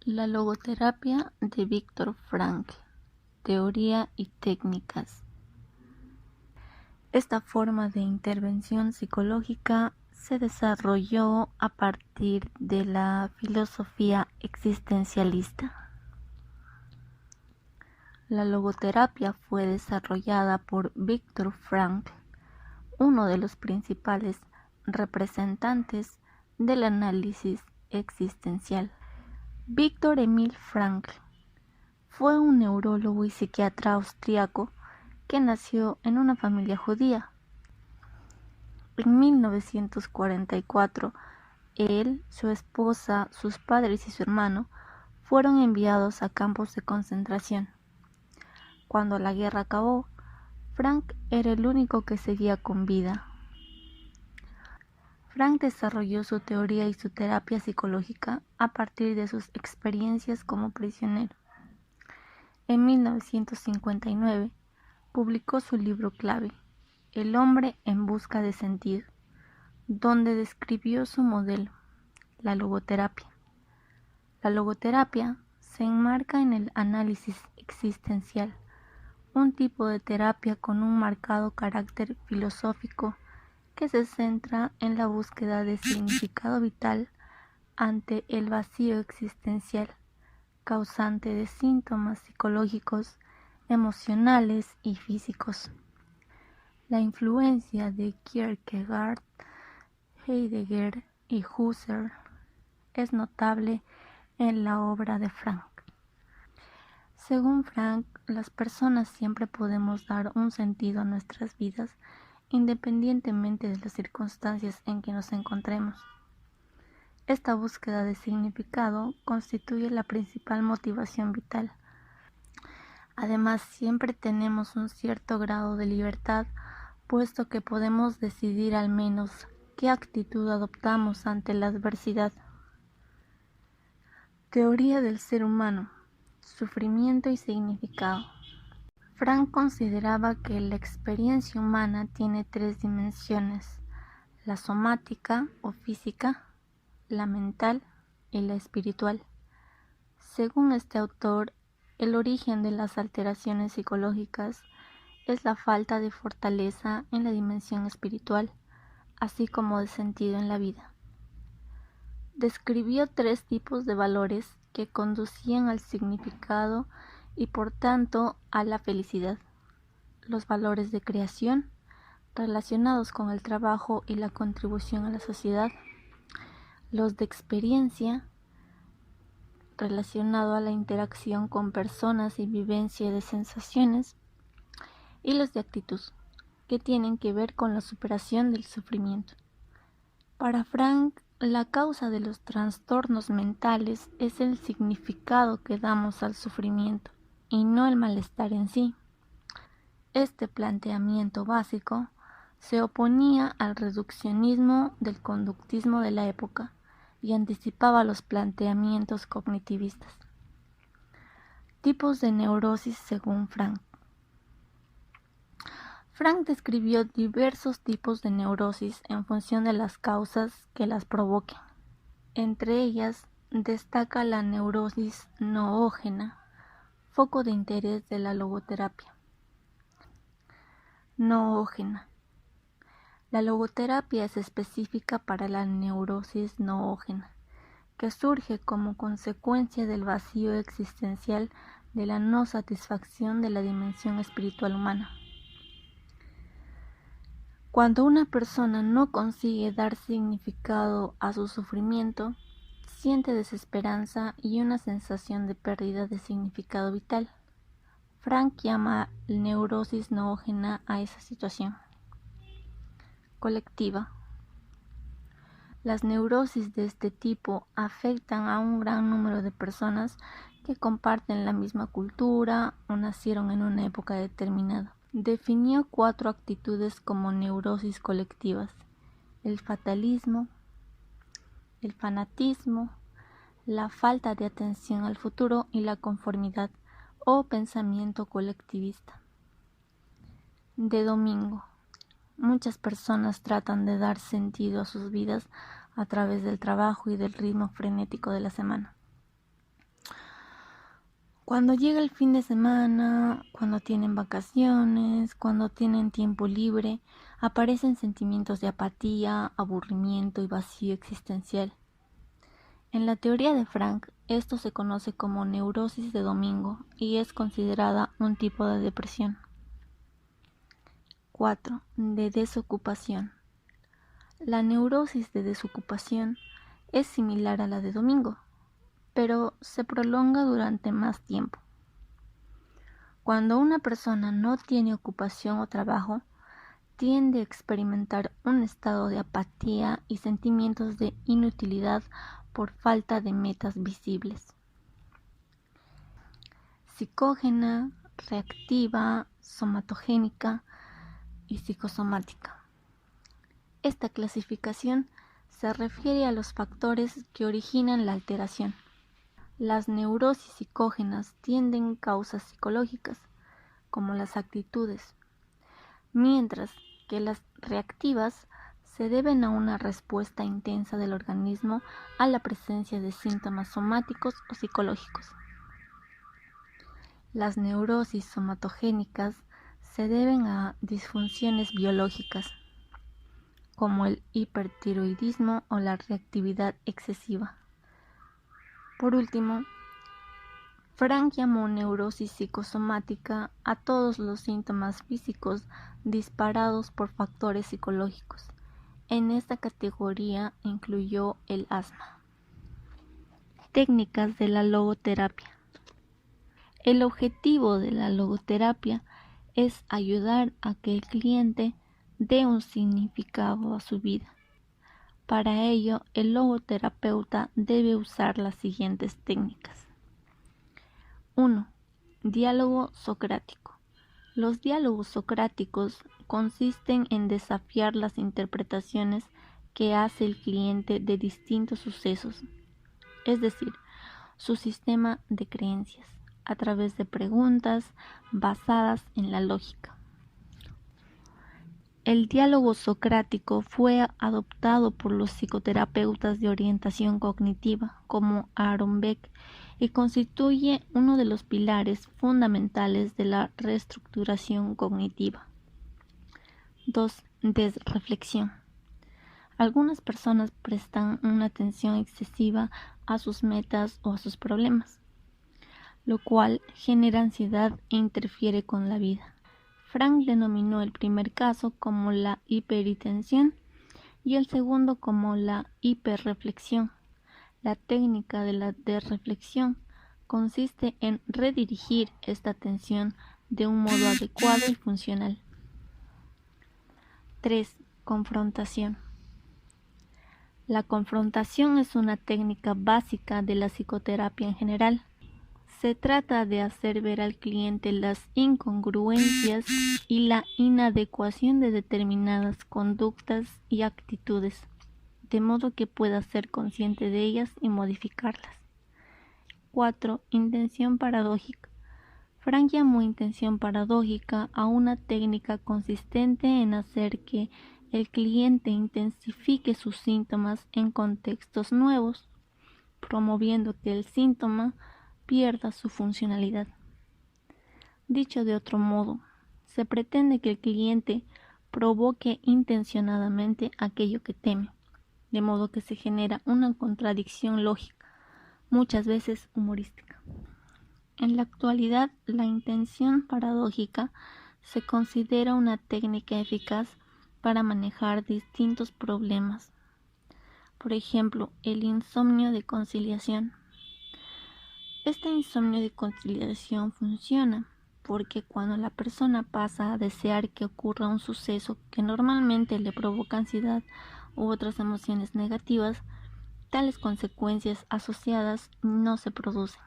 La logoterapia de Viktor Frankl, teoría y técnicas. Esta forma de intervención psicológica se desarrolló a partir de la filosofía existencialista. La logoterapia fue desarrollada por Viktor Frankl, uno de los principales representantes del análisis existencial. Viktor Emil Frankl fue un neurólogo y psiquiatra austriaco que nació en una familia judía. En 1944, él, su esposa, sus padres y su hermano fueron enviados a campos de concentración. Cuando la guerra acabó, Frank era el único que seguía con vida. Frank desarrolló su teoría y su terapia psicológica a partir de sus experiencias como prisionero. En 1959, publicó su libro clave, El hombre en busca de sentido, donde describió su modelo, la logoterapia. La logoterapia se enmarca en el análisis existencial, un tipo de terapia con un marcado carácter filosófico que se centra en la búsqueda de significado vital ante el vacío existencial, causante de síntomas psicológicos, emocionales y físicos. La influencia de Kierkegaard, Heidegger y Husserl es notable en la obra de Frank. Según Frank, las personas siempre podemos dar un sentido a nuestras vidas independientemente de las circunstancias en que nos encontremos. Esta búsqueda de significado constituye la principal motivación vital. Además, siempre tenemos un cierto grado de libertad, puesto que podemos decidir al menos qué actitud adoptamos ante la adversidad. Teoría del ser humano, sufrimiento y significado. Frank consideraba que la experiencia humana tiene tres dimensiones: la somática o física, la mental y la espiritual. Según este autor, el origen de las alteraciones psicológicas es la falta de fortaleza en la dimensión espiritual, así como de sentido en la vida. Describió tres tipos de valores que conducían al significado y por tanto a la felicidad: los valores de creación, relacionados con el trabajo y la contribución a la sociedad; los de experiencia, relacionado a la interacción con personas y vivencia de sensaciones; y los de actitud, que tienen que ver con la superación del sufrimiento. Para Frank, la causa de los trastornos mentales es el significado que damos al sufrimiento y no el malestar en sí. Este planteamiento básico se oponía al reduccionismo del conductismo de la época y anticipaba los planteamientos cognitivistas. Tipos de neurosis según Frank. Frank describió diversos tipos de neurosis en función de las causas que las provoquen. Entre ellas destaca la neurosis noógena, foco de interés de la logoterapia. Noógena. La logoterapia es específica para la neurosis noógena, que surge como consecuencia del vacío existencial de la no satisfacción de la dimensión espiritual humana. Cuando una persona no consigue dar significado a su sufrimiento, siente desesperanza y una sensación de pérdida de significado vital. Frank llama neurosis noógena a esa situación. Colectiva. Las neurosis de este tipo afectan a un gran número de personas que comparten la misma cultura o nacieron en una época determinada. Definió 4 actitudes como neurosis colectivas: el fatalismo, el fanatismo, la falta de atención al futuro y la conformidad o pensamiento colectivista. De domingo. Muchas personas tratan de dar sentido a sus vidas a través del trabajo y del ritmo frenético de la semana. Cuando llega el fin de semana, cuando tienen vacaciones, cuando tienen tiempo libre, aparecen sentimientos de apatía, aburrimiento y vacío existencial. En la teoría de Frank, esto se conoce como neurosis de domingo y es considerada un tipo de depresión. 4. De desocupación. La neurosis de desocupación es similar a la de domingo, pero se prolonga durante más tiempo. Cuando una persona no tiene ocupación o trabajo, tiende a experimentar un estado de apatía y sentimientos de inutilidad por falta de metas visibles. Psicógena, reactiva, somatogénica y psicosomática. Esta clasificación se refiere a los factores que originan la alteración. Las neurosis psicógenas tienen causas psicológicas, como las actitudes, mientras que las reactivas se deben a una respuesta intensa del organismo a la presencia de síntomas somáticos o psicológicos. Las neurosis somatogénicas se deben a disfunciones biológicas, como el hipertiroidismo o la reactividad excesiva. Por último, Frank llamó neurosis psicosomática a todos los síntomas físicos disparados por factores psicológicos. En esta categoría incluyó el asma. Técnicas de la logoterapia. El objetivo de la logoterapia es ayudar a que el cliente dé un significado a su vida. Para ello, el logoterapeuta debe usar las siguientes técnicas. 1. Diálogo socrático. Los diálogos socráticos consisten en desafiar las interpretaciones que hace el cliente de distintos sucesos, es decir, su sistema de creencias, a través de preguntas basadas en la lógica. El diálogo socrático fue adoptado por los psicoterapeutas de orientación cognitiva como Aaron Beck y constituye uno de los pilares fundamentales de la reestructuración cognitiva. 2. Desreflexión. Algunas personas prestan una atención excesiva a sus metas o a sus problemas, lo cual genera ansiedad e interfiere con la vida. Frank denominó el primer caso como la hiperitensión y el segundo como la hiperreflexión. La técnica de la desreflexión consiste en redirigir esta atención de un modo adecuado y funcional. 3. Confrontación. La confrontación es una técnica básica de la psicoterapia en general. Se trata de hacer ver al cliente las incongruencias y la inadecuación de determinadas conductas y actitudes, de modo que pueda ser consciente de ellas y modificarlas. 4. Intención paradójica. Frank llamó intención paradójica a una técnica consistente en hacer que el cliente intensifique sus síntomas en contextos nuevos, promoviendo que el síntoma pierda su funcionalidad. Dicho de otro modo, se pretende que el cliente provoque intencionadamente aquello que teme, de modo que se genera una contradicción lógica, muchas veces humorística. En la actualidad, la intención paradójica se considera una técnica eficaz para manejar distintos problemas. Por ejemplo, el insomnio de conciliación. Este insomnio de conciliación funciona porque cuando la persona pasa a desear que ocurra un suceso que normalmente le provoca ansiedad u otras emociones negativas, tales consecuencias asociadas no se producen.